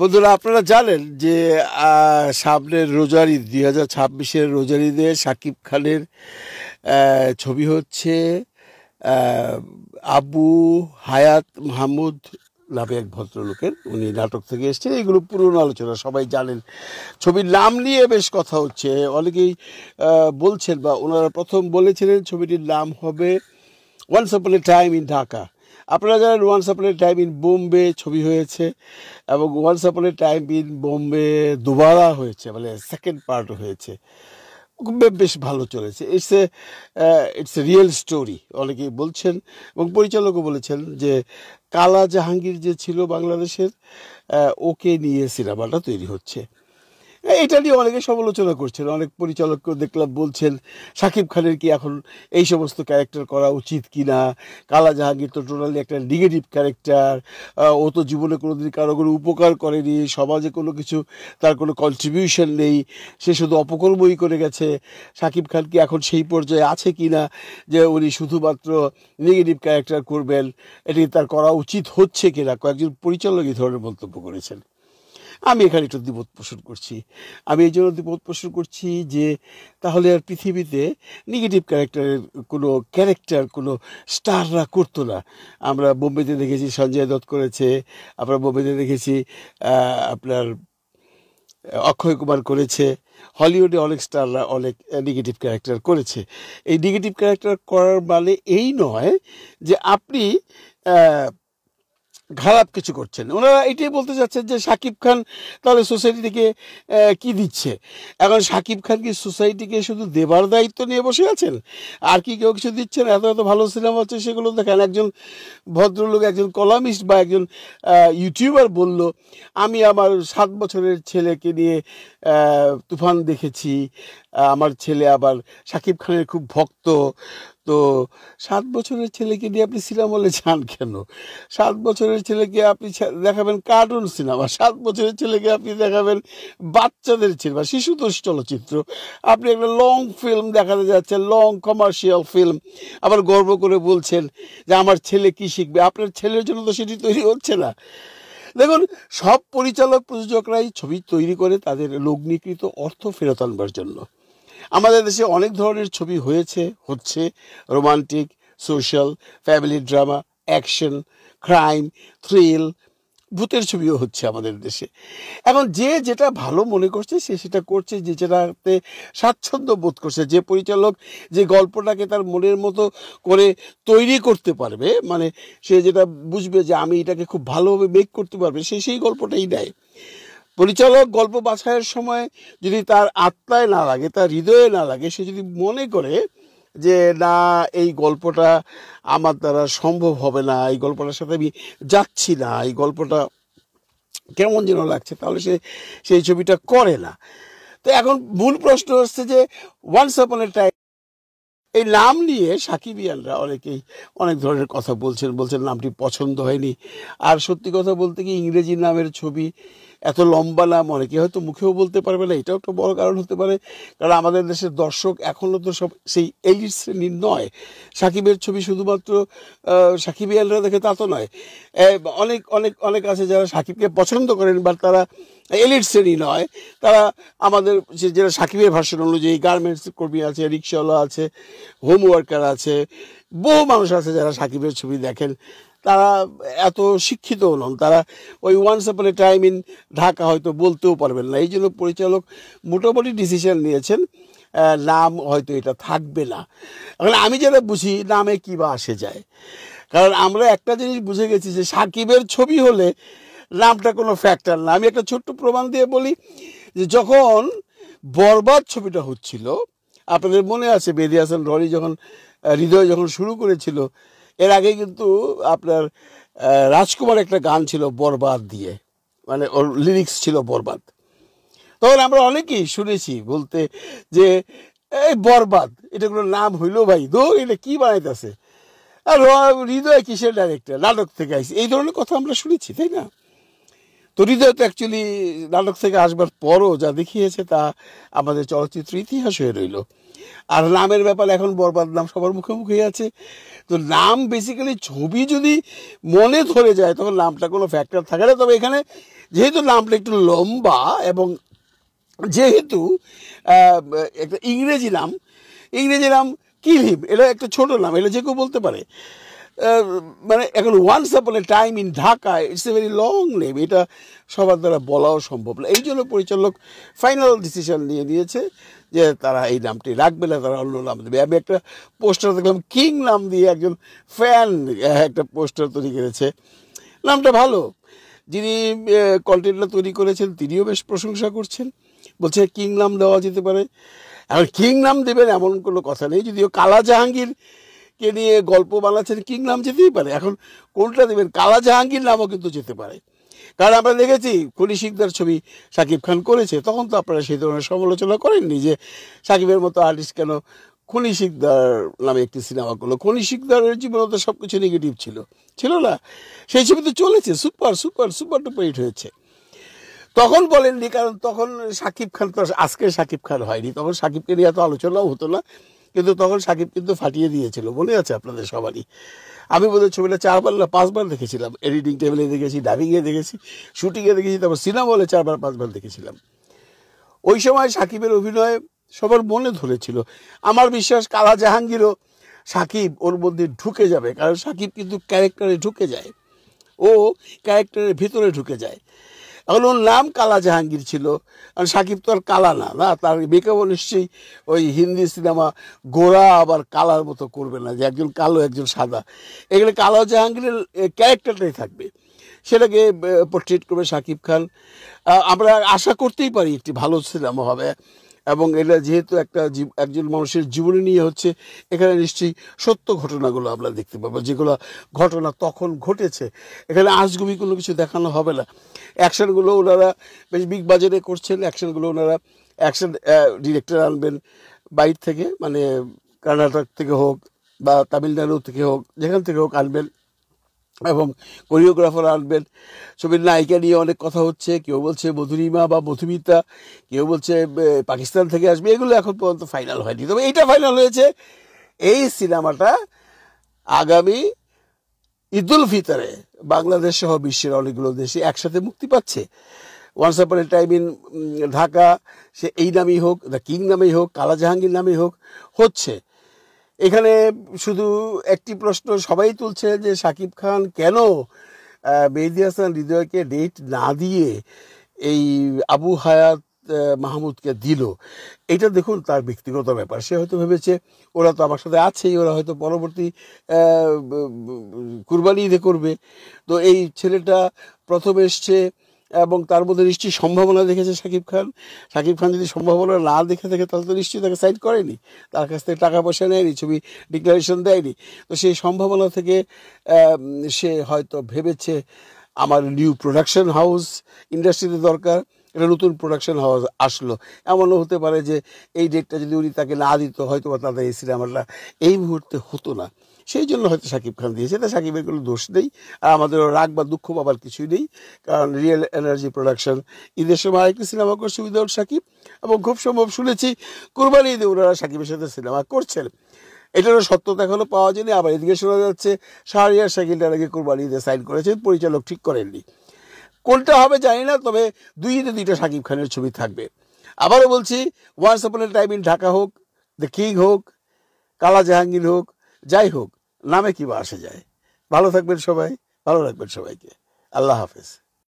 বন্ধুরা, আপনারা জানেন যে সামনের রোজার ঈদ 2026-এর রোজার ঈদে শাকিব খানের ছবি হচ্ছে আহ, আবু হায়াত মাহমুদ নামে এক ভদ্রলোকের। উনি নাটক থেকে এসেছেন, এগুলো পুরনো আলোচনা, সবাই জানেন। ছবির নাম নিয়ে বেশ কথা হচ্ছে, অনেকেই বলছেন বা ওনারা প্রথম বলেছিলেন ছবিটির নাম হবে once upon a time in Dhaka. আপনারা জানেন once upon a time in Bombay ছবি হয়েছে এবং once upon a time in Bombay Dobaara হয়েছে, মানে সেকেন্ড পার্ট হয়েছে, বেশ ভালো চলেছে। ইটস এ রিয়েল স্টোরি অনেকেই বলছেন এবং পরিচালকও বলেছেন যে কালা জাহাঙ্গীর যে ছিল বাংলাদেশের, ওকে নিয়ে সিনেমাটা তৈরি হচ্ছে। এটা নিয়ে অনেকে সমালোচনা করছেন, অনেক পরিচালককে দেখলাম বলছেন শাকিব খানের কি এখন এই সমস্ত ক্যারেক্টার করা উচিত কি না। কালা জাহাঙ্গীর তো টোটালি একটা নেগেটিভ ক্যারেক্টার, ও তো জীবনে কোনোদিন কারো কোনো উপকার করেনি, সমাজে কোনো কিছু তার কোনো কন্ট্রিবিউশন নেই, সে শুধু অপকর্মই করে গেছে। শাকিব খান কি এখন সেই পর্যায়ে আছে কি না যে উনি শুধুমাত্র নেগেটিভ ক্যারেক্টার করবেন, এটি তার করা উচিত হচ্ছে কিনা, কয়েকজন পরিচালক এই ধরনের মন্তব্য করেছেন। আমি এখানে একটু দ্বিমত পোষণ করছি। আমি এই জন্য দ্বিমত পোষণ করছি যে তাহলে আর পৃথিবীতে নেগেটিভ ক্যারেক্টারের কোনো স্টাররা করতো না। আমরা বোম্বেতে দেখেছি সঞ্জয় দত্ত করেছে, আমরা বোম্বেতে দেখেছি আপনার অক্ষয় কুমার করেছে, হলিউডে অনেক স্টাররা অনেক নেগেটিভ ক্যারেক্টার করেছে। এই নেগেটিভ ক্যারেক্টার করার মানে এই নয় যে আপনি খারাপ কিছু করছেন। ওনারা এটাই বলতে চাচ্ছেন যে শাকিব খান তাহলে সোসাইটি থেকে কি দিচ্ছে। এখন শাকিব খান কি সোসাইটিকে শুধু দেবার দায়িত্ব নিয়ে বসে আছেন, আর কি কেউ কিছু দিচ্ছেন? এত এত ভালো সিনেমা হচ্ছে, সেগুলো দেখেন। একজন ভদ্রলোক, একজন কলামিস্ট বা একজন ইউটিউবার বলল, আমি আমার 7 বছরের ছেলেকে নিয়ে তুফান দেখেছি, আমার ছেলে আবার শাকিব খানের খুব ভক্ত। তো 7 বছরের ছেলেকে নিয়ে আপনি সিনেমা হলে যান কেন? 7 বছরের ছেলেকে আপনি দেখাবেন কার্টুন সিনেমা, 7 বছরের ছেলেকে আপনি দেখাবেন বাচ্চাদের সিনেমা, শিশুতোষ চলচ্চিত্র। আপনি একটা লং ফিল্ম দেখাতে যাচ্ছেন, লং কমার্শিয়াল ফিল্ম, আবার গর্ব করে বলছেন যে আমার ছেলে কি শিখবে। আপনার ছেলের জন্য তো সেটি তৈরি হচ্ছে না। দেখুন, সব পরিচালক প্রযোজকরাই ছবি তৈরি করে তাদের লগ্নিকৃত অর্থ ফেরত আনবার জন্য। আমাদের দেশে অনেক ধরনের ছবি হচ্ছে romantic, social, family drama, action, crime, thrill, ভূতের ছবিও হচ্ছে আমাদের দেশে। এখন যে যেটা ভালো মনে করছে সে সেটা করছে, যে যেটাতে স্বাচ্ছন্দ্য বোধ করছে। যে পরিচালক যে গল্পটাকে তার মনের মতো করে তৈরি করতে পারবে, মানে সে যেটা বুঝবে যে আমি এটাকে খুব ভালোভাবে মেক করতে পারবে, সে সেই গল্পটাই নেয়। পরিচালক গল্প বাছাইয়ের সময় যদি তার আত্মায় না লাগে, তার হৃদয়ে না লাগে, সে যদি মনে করে যে না, এই গল্পটা আমার দ্বারা সম্ভব হবে না, এই গল্পটার সাথে আমি যাচ্ছি না, এই গল্পটা কেমন যেন লাগছে, তাহলে সে সেই ছবিটা করে না। তো এখন মূল প্রশ্ন হচ্ছে যে ওয়ান্স আপন এ টাইম, এই নাম নিয়ে সাকিবিয়ানরা অনেকেই অনেক ধরনের কথা বলছেন নামটি পছন্দ হয়নি। আর সত্যি কথা বলতে কি, ইংরেজি নামের ছবি, এত লম্বা নাম অনেকে হয়তো মুখেও বলতে পারবে না, এটাও একটা বড় কারণ হতে পারে। কারণ আমাদের দেশের দর্শক এখনও তো সব সেই এলিট শ্রেণীর নয়। সাকিবের ছবি শুধুমাত্র সাকিবিয়ানরা দেখে তা তো নয়। অনেক অনেক অনেক আছে যারা সাকিবকে পছন্দ করেন, বাট তারা এলিট শ্রেণী নয়। তারা আমাদের যারা সাকিবের ভার্সন অনুযায়ী গার্মেন্টস কর্মী আছে, রিক্সাওয়ালা আছে, হোম ওয়ার্কার আছে, বহু মানুষ আছে যারা সাকিবের ছবি দেখেন। তারা এত শিক্ষিতও নন, তারা ওই once upon a time in Dhaka হয়তো বলতেও পারবেন না। এই জন্য পরিচালক মোটামুটি ডিসিশন নিয়েছেন নাম হয়তো এটা থাকবে না। এখন আমি যেটা বুঝি, নামে কী বা আসে যায়, কারণ আমরা একটা জিনিস বুঝে গেছি যে সাকিবের ছবি হলে নামটা কোনো ফ্যাক্টর না। আমি একটা ছোট্ট প্রমাণ দিয়ে বলি যে যখন বরবাদ ছবিটা হচ্ছিল, আপনাদের মনে আছে মেহেদী হাসান রনি যখন হৃদয় যখন শুরু করেছিল, এর আগে কিন্তু আপনার রাজকুমার একটা গান ছিল বরবাদ দিয়ে, মানে ওর লিরিক্স ছিল বরবাদ। তখন আমরা অনেকেই শুনেছি বলতে যে এই বরবাদ, এটা কোনো নাম হইলো ভাই, এটা কি বানাইতেছে, আর হৃদয় কিসের ডাইরেক্টর, নাটক থেকে আইসি, এই ধরনের কথা আমরা শুনেছি, তাই না? তো হৃদয় তো অ্যাকচুয়ালি নাটক থেকে আসবার পরও যা দেখিয়েছে তা আমাদের চলচ্চিত্র ইতিহাস হয়ে রইল। আর নামের ব্যাপারে এখন বরবাদ নাম সবার মুখে মুখেই আছে। তো নাম বেসিক্যালি ছবি যদি মনে ধরে যায় তখন নামটা কোনো ফ্যাক্টর থাকে না। তবে এখানে যেহেতু নামটা একটু লম্বা এবং যেহেতু একটা ইংরেজি নাম কিল হিম, এটা একটা ছোট নাম, এটা যে কেউ বলতে পারে। মানে এখন once upon a time in Dhaka, it's a very long name, এটা সবার দ্বারা বলাও সম্ভব না। এই জন্য পরিচালক ফাইনাল ডিসিশন নিয়ে নিয়েছে যে তারা এই নামটি রাখবে না, তারা অন্য নাম দেবে। আমি একটা পোস্টার দেখলাম, কিং নাম দিয়ে একজন ফ্যান একটা পোস্টার তৈরি করেছে। নামটা ভালো, যিনি কন্টেন্টটা তৈরি করেছেন তিনিও বেশ প্রশংসা করছেন, বলছে কিং নাম দেওয়া যেতে পারে। এখন কিং নাম দেবেন এমন কোনো কথা নেই, যদিও কালা জাহাঙ্গীরকে নিয়ে গল্প বানাচ্ছেন, কিং নাম যেতেই পারে। এখন কোনটা দেবেন, কালা জাহাঙ্গীর নামও কিন্তু যেতে পারে। কারণ আমরা দেখেছি খনি শিকদার ছবি শাকিব খান করেছে, তখন তো আপনারা সেই ধরনের সমালোচনা করেননি যে শাকিবের মতো আর্টিস্ট কেন খনি শিকদার নামে একটি সিনেমা করলো। খনি শিকদারের জীবনে তো সব কিছু নেগেটিভ ছিল না, সেই ছবি তো চলেছে, super super super duper hit হয়েছে। তখন বলেননি, কারণ তখন শাকিব খান তো আজকে শাকিব খান হয়নি, তখন শাকিবকে নিয়ে এত আলোচনাও হতো না। কিন্তু তখন শাকিব কিন্তু ফাটিয়ে দিয়েছিল, মনে আছে আপনাদের সবারই। আমি বোধহয় ছবিটা 4বার না 5বার দেখেছিলাম, এডিটিং টেবিলে দেখেছি, ডাবিংয়ে দেখেছি, শুটিংয়ে দেখেছি, তারপর সিনেমা হলে 4-5বার দেখেছিলাম। ওই সময় শাকিবের অভিনয় সবার মনে ধরেছিল। আমার বিশ্বাস কালা জাহাঙ্গীরও শাকিব ওর মধ্যে ঢুকে যাবে, কারণ শাকিব কিন্তু ক্যারেক্টারে ঢুকে যায়, ও ক্যারেক্টারের ভিতরে ঢুকে যায়। এখন ওর নাম কালা জাহাঙ্গীর ছিল, আর শাকিব তো আর কালা না, তার মেকআপও নিশ্চয়ই ওই হিন্দি সিনেমা গোরা আবার কালার মতো করবে না, যে একজন কালো একজন সাদা। এখানে কালা জাহাঙ্গীরের ক্যারেক্টারটাই থাকবে, সেটাকে পোর্ট্রেট করবে শাকিব খান। আমরা আশা করতেই পারি একটি ভালো সিনেমা হবে। এবং এটা যেহেতু একজন মানুষের জীবনী নিয়ে হচ্ছে, এখানে নিশ্চয়ই সত্য ঘটনাগুলো আমরা দেখতে পাবো, যেগুলো ঘটনা তখন ঘটেছে। এখানে আজগুবি কোনো কিছু দেখানো হবে না। অ্যাকশনগুলো ওনারা বেশ বিগ বাজেটে করছেন, অ্যাকশনগুলো ওনারা অ্যাকশন ডিরেক্টর আনবেন বাইরে থেকে, মানে কর্ণাটক থেকে হোক বা তামিলনাড়ু থেকে হোক, যেখান থেকে হোক আনবেন, এবং কোরিওগ্রাফার আনবেন। ছবির নায়িকা নিয়ে অনেক কথা হচ্ছে, কেউ বলছে মধুরিমা বা মধুমিতা, কেউ বলছে পাকিস্তান থেকে আসবে, এগুলো এখন পর্যন্ত ফাইনাল হয়নি। তবে এইটা ফাইনাল হয়েছে, এই সিনেমাটা আগামী ঈদুল ফিতরে বাংলাদেশ সহ বিশ্বের অনেকগুলো দেশে একসাথে মুক্তি পাচ্ছে। Once upon a time in Dhaka, সে এই নামেই হোক, দ্য কিং নামেই হোক, কালা জাহাঙ্গীর নামেই হোক, হচ্ছে। এখানে শুধু একটি প্রশ্ন সবাই তুলছে যে শাকিব খান কেন মেহেদী হাসান হৃদয়কে ডেট না দিয়ে এই আবু হায়াত মাহমুদকে দিল। এটা দেখুন তার ব্যক্তিগত ব্যাপার, সে হয়তো ভেবেছে ওরা তো আমার সাথে আছেই, ওরা হয়তো পরবর্তী কুরবানি ঈদে করবে। তো এই ছেলেটা প্রথম এসছে এবং তার মধ্যে নিশ্চয়ই সম্ভাবনা দেখেছে শাকিব খান। শাকিব খান যদি সম্ভাবনা না দেখে থাকে তাহলে তো নিশ্চয়ই তাকে সাইড করেনি, তার কাছ থেকে টাকা পয়সা নেয়নি, ছবি ডিক্লারেশন দেয়নি। তো সেই সম্ভাবনা থেকে সে হয়তো ভেবেছে আমার নিউ প্রোডাকশন হাউস ইন্ডাস্ট্রিতে দরকার, একটা নতুন প্রোডাকশন হাউস আসলো। এমনও হতে পারে যে এই ডেটটা যদি উনি তাকে না দিত, হয়তো বা তাদের এই সিনেমাটা এই মুহূর্তে হতো না, সেই জন্য হয়তো শাকিব খান দিয়েছে। তা শাকিবের কোনো দোষ নেই, আর আমাদেরও রাগ বা দুঃখ পাবার কিছুই নেই, কারণ রিয়েল এনার্জি প্রোডাকশন ঈদের সময় আরেকটি সিনেমা করছে উইদাউট শাকিব, এবং খুব সম্ভব শুনেছি কুরবানি ঈদে ওনারা শাকিবের সাথে সিনেমা করছেন। এটারও সত্যতা এখনো পাওয়া যায়নি। আবার এদিকে শোনা যাচ্ছে শাহরিয়ার শাকিলটার আগে কুরবানি ঈদে সাইন করেছেন, পরিচালক ঠিক করেননি। কোনটা হবে জানি না, তবে দুইটা শাকিব খানের ছবি থাকবে। আবারও বলছি, once upon a time in Dhaka হোক, দ্য কিং হোক, কালা জাহাঙ্গীর হোক, যাই হোক, নামে কি বা আসে যায়। ভালো থাকবেন সবাই, ভালো রাখবেন সবাইকে। আল্লাহ হাফেজ।